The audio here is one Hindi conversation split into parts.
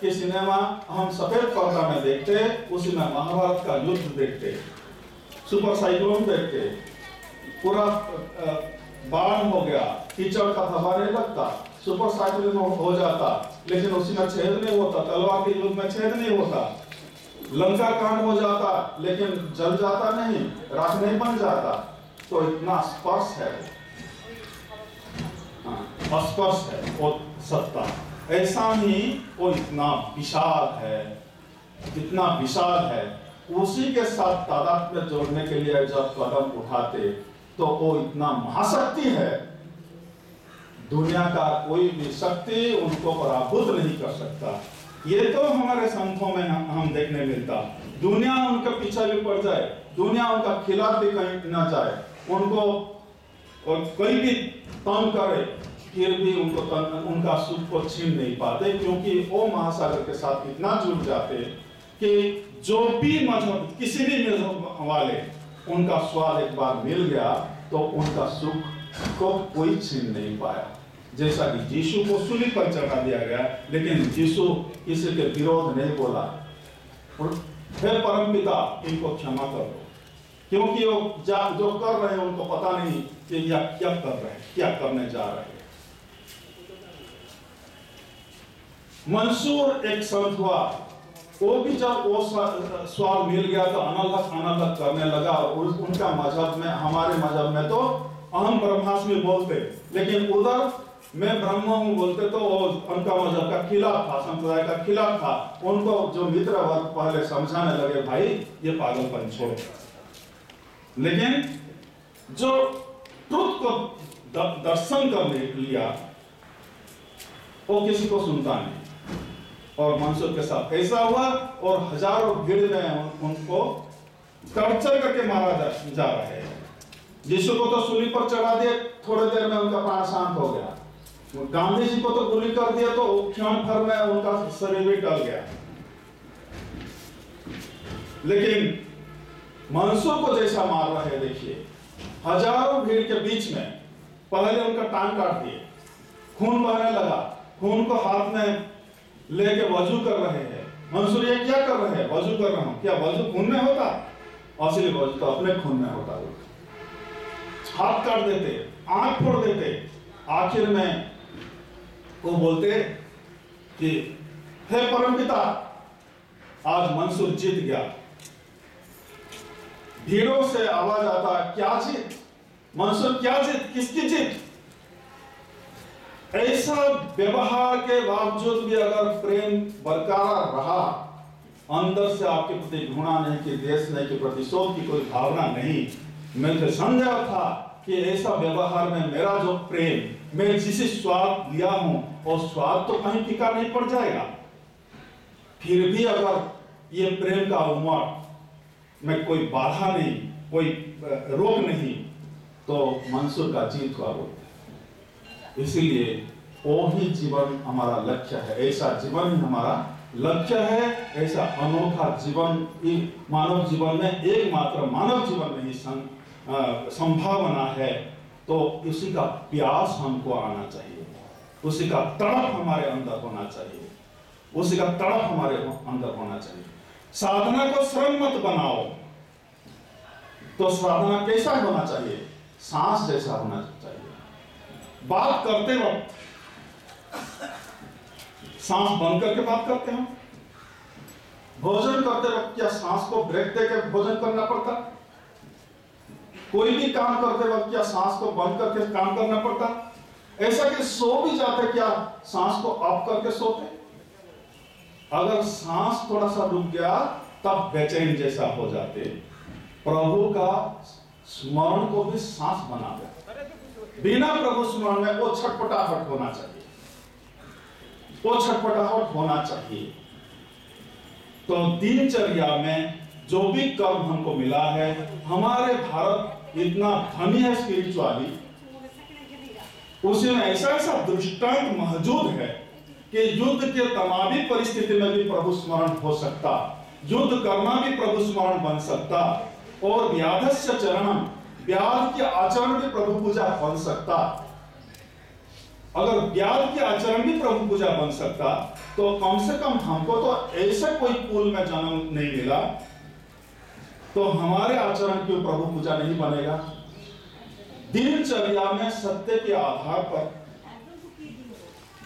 कि सिनेमा हम सफेद पर्दा में देखते, उसी में महाभारत का युद्ध देखते, सुपर साइक्लोन देखते, पूरा बाढ़ हो गया, कीचड़ का धब्बा नहीं लगता, सुपर साइक्लोन हो जाता, लेकिन उसी में छेद नहीं होता, तलवार के युद्ध में छेद नहीं होता, लंका कांड हो जाता लेकिन जल जाता नहीं, राख नहीं बन जाता। तो इतना स्पर्श है, स्पर्श है वो सत्ता। ऐसा ही वो इतना विशाल है, इतना विशाल है। उसी के साथ तादाद में जोड़ने के लिए जब कदम उठाते तो वो इतना महाशक्ति है, दुनिया का कोई भी शक्ति उनको पराभूत नहीं कर सकता। ये तो हमारे संतों में हम देखने मिलता। दुनिया उनके पीछे भी पड़ जाए, दुनिया उनका खिलाफ भी कहीं न जाए, उनको और कोई भी तंग करे, फिर भी उनको उनका सुख को छीन नहीं पाते, क्योंकि वो महासागर के साथ इतना जुड़ जाते कि जो भी मजहब, किसी भी मजहब वाले, उनका स्वाद एक बार मिल गया तो उनका सुख को कोई छीन नहीं पाया। जैसा कि यीशु को सूली पर चढ़ा दिया गया, लेकिन यीशु किसी के विरोध नहीं बोला, हे परमपिता इनको क्षमा कर दो, क्योंकि वो जो कर रहे हैं उनको पता नहीं कि यह क्या कर रहे हैं, क्या करने जा रहे हैं। मंसूर एक संत हुआ, वो भी जब वो स्वाद मिल गया तो अनलग करने लगा। उनका मजहब में, हमारे मजहब में तो अहम ब्रह्मास्मि बोलते, लेकिन उधर मैं ब्रह्म हूँ बोलते तो उनका मजहब का खिलाफ था, संप्रदाय का खिलाफ था। उनको जो मित्र वर्ग पहले समझाने लगे, भाई ये पागलपन छोड़ो, लेकिन जो ट्रुथ को दर्शन करने लिया वो किसी को सुनता नहीं। और मंसूर के साथ ऐसा हुआ और हजारों भीड़ में उनको टॉर्चर करके मारा जा रहा है। यीशु को तो सूली पर चढ़ा दिया, थोड़ी देर में उनका प्राण शांत हो गया। गांधी जी को तो गोली कर दिया तो क्षण भर में उनका शरीर भी टल गया। लेकिन मंसूर को जैसा मार रहा है, देखिए, हजारों भीड़ के बीच में पहले उनका टांग काट दिए, खून बहने लगा, खून को हाथ में लेके वजू कर रहे हैं। मंसूर ये क्या कर रहे हैं? वजू कर रहा हूं। क्या वजू खून में होता? असली वजू तो अपने खून में होता। हाथ काट देते, आंख फोड़ देते, आखिर में वो बोलते कि हे परमपिता, आज मंसूर जीत गया। भीड़ों से आवाज आता, क्या जीत? मंसूर क्या जीत? किसकी जीत? ऐसा व्यवहार के बावजूद भी अगर प्रेम बरकरार रहा, अंदर से आपके प्रति घृणा नहीं की, देश नहीं की, प्रतिशोध की कोई भावना नहीं, मुझे संदेह था कि ऐसा व्यवहार में मेरा जो प्रेम, मैं जिसे स्वाद लिया हूं और स्वाद तो कहीं फीका नहीं पड़ जाएगा। फिर भी अगर ये प्रेम का उमड़ में कोई बाधा नहीं, कोई रोक नहीं, तो मंसूर का जीत हुआ बोलते। इसीलिए वो ही जीवन हमारा लक्ष्य है, ऐसा जीवन ही हमारा लक्ष्य है। ऐसा अनोखा जीवन मानव जीवन में, एकमात्र मानव जीवन में ही संभावना है। तो उसी का प्यास हमको आना चाहिए, उसी का तड़प हमारे अंदर होना चाहिए, उसी का तड़प हमारे अंदर होना चाहिए। साधना को श्रम मत बनाओ। तो साधना कैसा होना चाहिए? सांस जैसा होना चाहिए। बात करते वक्त सांस बंद करके बात करते हैं। भोजन करते वक्त क्या सांस को ब्रेक देकर भोजन करना पड़ता? कोई भी काम करते वक्त क्या सांस को बंद करके काम करना पड़ता? ऐसा कि सो भी जाते, क्या सांस को ऑफ करके सोते? अगर सांस थोड़ा सा रुक गया तब बेचैन जैसा हो जाते। प्रभु का स्मरण को भी सांस बना दे। बिना प्रभु स्मरण में वो छटपटाहट होना चाहिए, वो छटपटाहट होना चाहिए। तो दिनचर्या में जो भी कर्म हमको मिला है, हमारे भारत इतना धनी है स्पिरिचुअली, उसमें ऐसा दृष्टांत मौजूद है कि युद्ध के तमामी परिस्थिति में भी प्रभु स्मरण हो सकता, युद्ध करना भी प्रभु स्मरण बन सकता, और व्याधस्य चरणम, व्याध के आचरण भी प्रभु पूजा बन सकता। अगर ब्याज के आचरण भी प्रभु पूजा बन सकता, तो कम से कम हमको तो ऐसा कोई कुल में जन्म नहीं मिला, तो हमारे आचरण क्यों प्रभु पूजा नहीं बनेगा? दिनचर्या में सत्य के आधार पर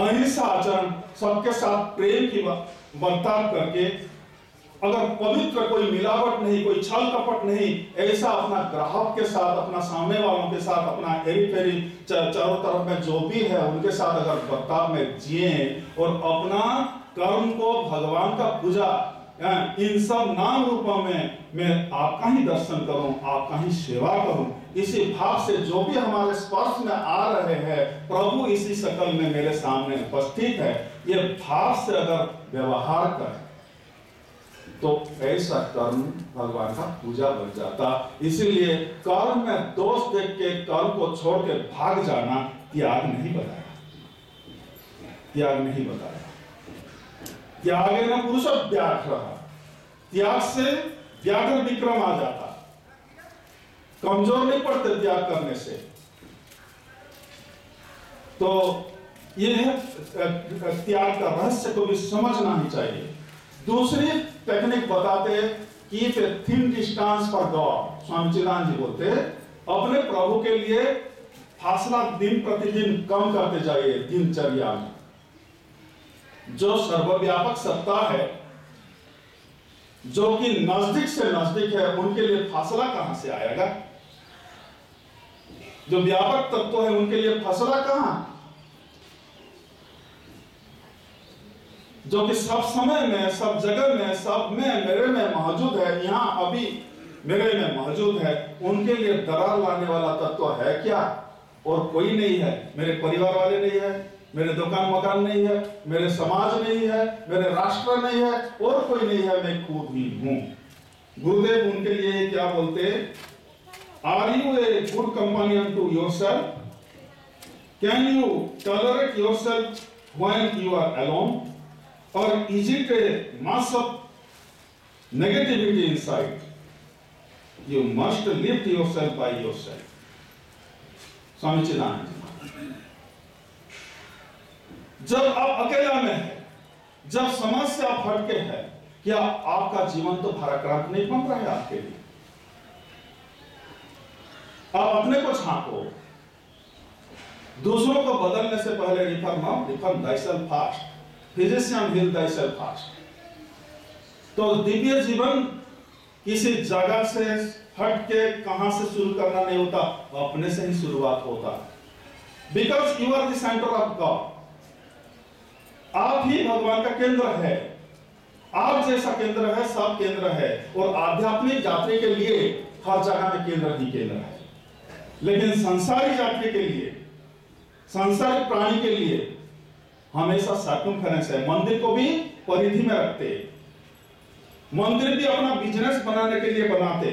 अहिंसा आचरण, सबके साथ प्रेम की बर्ताव करके, अगर पवित्र, कोई मिलावट नहीं, कोई छल कपट नहीं, ऐसा अपना ग्राहक के साथ, अपना सामने वालों के साथ, अपना एरी फेरी चारों तरफ में जो भी है उनके साथ अगर बर्ताव में जिए और अपना कर्म को भगवान का पूजा, इन सब नाम रूपों में मैं आपका ही दर्शन करूं, आपका ही सेवा करूं, इसी भाव से जो भी हमारे स्पर्श में आ रहे हैं, प्रभु इसी शक्ल में मेरे सामने उपस्थित है, ये भाव से अगर व्यवहार करें तो ऐसा कर्म भगवान का पूजा बन जाता। इसीलिए कर्म में दोष देख के कर्म को छोड़ के भाग जाना त्याग नहीं बताया, त्याग नहीं बताया। त्यागे न पुरुष व्याघ्र, त्याग से व्याघ्र विक्रम आ जाता, कमजोर नहीं पड़ते त्याग करने से। तो यह त्याग का रहस्य को भी समझना ही चाहिए। दूसरी टेक्निक बताते, keep a thin distance for God. Swami Chidanand ji बोलते, अपने प्रभु के लिए फासला दिन प्रतिदिन कम करते जाइए दिनचर्या में। जो सर्वव्यापक सत्ता है, जो कि नजदीक से नजदीक है, उनके लिए फासला कहां से आएगा? जो व्यापक तत्व है उनके लिए फासला कहां? जो कि सब समय में, सब जगह में, सब में, मेरे में मौजूद है, यहाँ अभी मेरे में मौजूद है, उनके लिए दरार लाने वाला तत्व है क्या? और कोई नहीं है। मेरे परिवार वाले नहीं है, मेरे दुकान मकान नहीं है, मेरे समाज नहीं है, मेरे राष्ट्र नहीं है, और कोई नहीं है, मैं खुद ही हूं। गुरुदेव उनके लिए क्या बोलते? Are you a good companion to yourself? Can you tolerate yourself when you are alone? Or is it a mass of negativity inside? You must lift yourself by yourself. स्वामी चिदानंद जी, जब आप अकेला में है, जब समाज से आप हटके हैं, क्या आपका जीवन तो भाराक्रांत नहीं बन रहा है आपके लिए? आप अपने को झांको। दूसरों को बदलने से पहले reform thyself first. Physician heal thyself first. तो दिव्य जीवन किसी जगह से हट के कहां से शुरू करना नहीं होता, अपने से ही शुरुआत होता। Because you are the centre of God. आप ही भगवान का केंद्र है। आप जैसा केंद्र है, सब केंद्र है। और आध्यात्मिक यात्री के लिए हर जगह में केंद्र ही केंद्र है। लेकिन संसारी यात्री के लिए, संसारिक प्राणी के लिए हमेशा सर्कमफेरेंस है। मंदिर को भी परिधि में रखते, मंदिर भी अपना बिजनेस बनाने के लिए बनाते।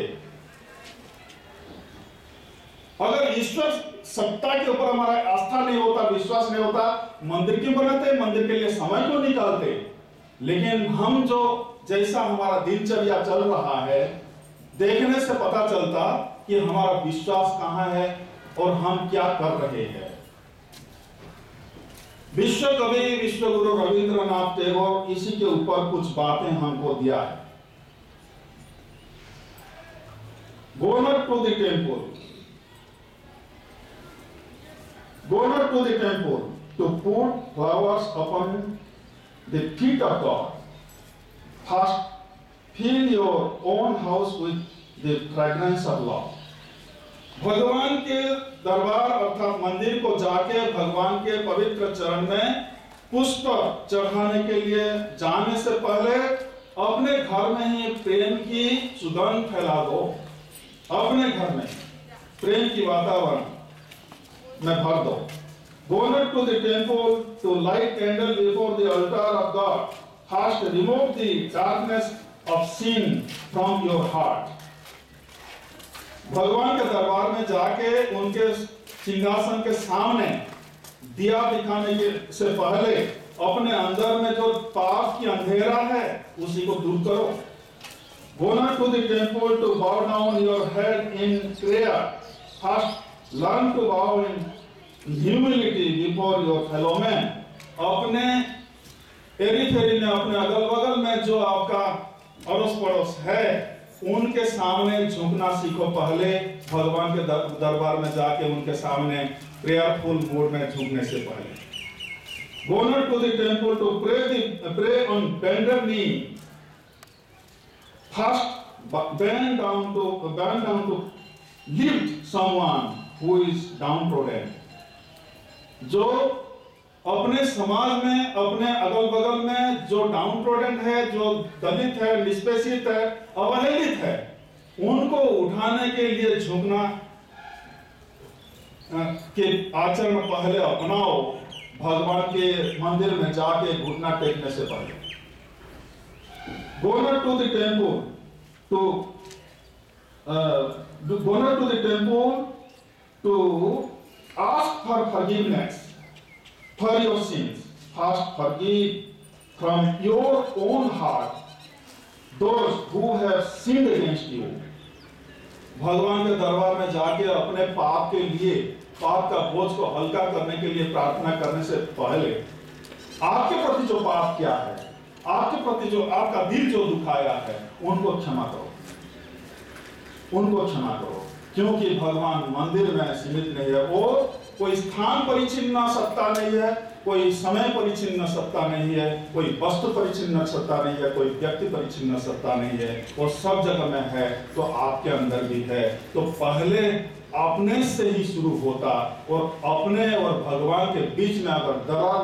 अगर ईश्वर सत्ता के ऊपर हमारा आस्था नहीं होता, विश्वास नहीं होता, मंदिर क्यों बनाते? मंदिर के लिए समय क्यों निकालते? लेकिन हम जो जैसा हमारा दिनचर्या चल रहा है, देखने से पता चलता कि हमारा विश्वास कहां है और हम क्या कर रहे हैं। विश्व कवि, विश्व गुरु रविंद्रनाथ टैगोर इसी के ऊपर कुछ बातें हमको दिया है। Go not to the temple. Go not to the temple to put flowers upon the feet of God. First, fill your own house with the fragrance of love. भगवान के दरबार अर्थात मंदिर को जाके भगवान के पवित्र चरण में पुष्प चढ़ाने के लिए जाने से पहले अपने घर में ही प्रेम की सुगंध फैला दो। अपने घर में प्रेम की वातावरण में भर दो। Go not to the temple to light candle before the altar of God. First, remove the darkness of sin from your heart. भगवान के दरबार में जाके उनके सिंहासन के सामने दिया दिखाने के से पहले अपने अंदर में जो पाप की अंधेरा है उसी को दूर करो। Go not to the temple to bow down your head in prayer. First, learn to bow in humility before your fellow man. अपने एरी फेरी में, अपने अगल बगल में जो आपका अड़ोस पड़ोस है, उनके सामने झुकना सीखो। पहले भगवान के दरबार में जाके उनके सामने प्रेयरफुल मूड में झुकने से पहले। Go not to the temple to pray on bended knee. First bend down to lift someone who is downtrodden. जो अपने समाज में, अपने अगल बगल में जो डाउनट्रोडन है, जो दलित है, निष्पेषित है, अवहेलित है, उनको उठाने के लिए झुकना के आचरण पहले अपनाओ, भगवान के मंदिर में जाके घुटना टेकने से पहले। Go not to the temple to ask for forgiveness for your sins. First forgive from your own heart those who have sinned against you. भगवान के दरबार में जाके अपने पाप के लिए, पाप का बोझ को हल्का करने के लिए प्रार्थना करने से पहले आपके प्रति जो पाप किया है, आपके प्रति जो आपका दिल जो दुखाया है, उनको क्षमा करो, उनको क्षमा करो। क्योंकि भगवान मंदिर में सीमित नहीं है, वो कोई स्थान परिचिन्न सत्ता नहीं है, कोई समय परिचिन्न सत्ता नहीं है, कोई वस्तु परिचिन्न सत्ता नहीं है, कोई व्यक्ति परिचिन्न सत्ता नहीं है, वो सब जगह में है, तो आपके अंदर भी है। तो पहले अपने से ही शुरू होता, और अपने और भगवान के बीच में अगर दरार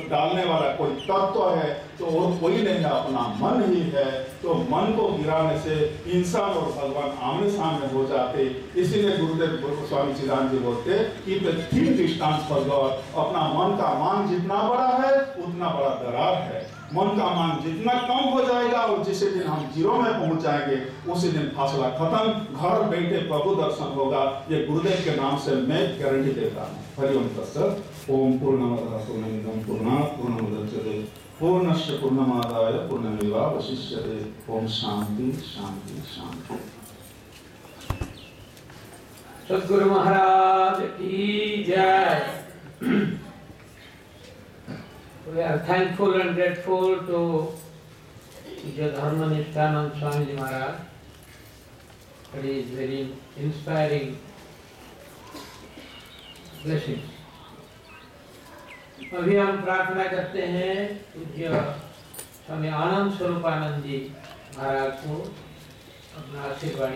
डालने वाला कोई तत्व है तो और कोई नहीं है, अपना मन ही है। तो मन को गिराने से इंसान और भगवान आमने सामने हो जाते। इसीलिए गुरुदेव स्वामी चिदानंद जी बोलते कि the thin distance for God, अपना मन का मान जितना बड़ा है उतना बड़ा दरार है। मन का मान जितना कम हो जाएगा और जिसे दिन हम जीरो में पहुंच जाएंगे उसी दिन फासला खत्म, घर बैठे प्रभु दर्शन होगा। ये गुरुदेव के नाम से मैं गारंटी देता हूँ। हरिओम तत्सत्। ओम पूर्णमदः पूर्णमिदं पूर्णात् पूर्णमुदच्यते पूर्णस्य पूर्णमादाय पूर्णमेवावशिष्यते। ओम शांति शांति शांति। सद्गुरु महाराज की जय। We are thankful and grateful to Pujya Dharmanishtanand Swamiji Maharaj for his very inspiring blessings. अभी हम प्रार्थना करते हैं पूज्य स्वामी आनंद स्वरूपानंद जी महाराज को अपना आशीर्वाद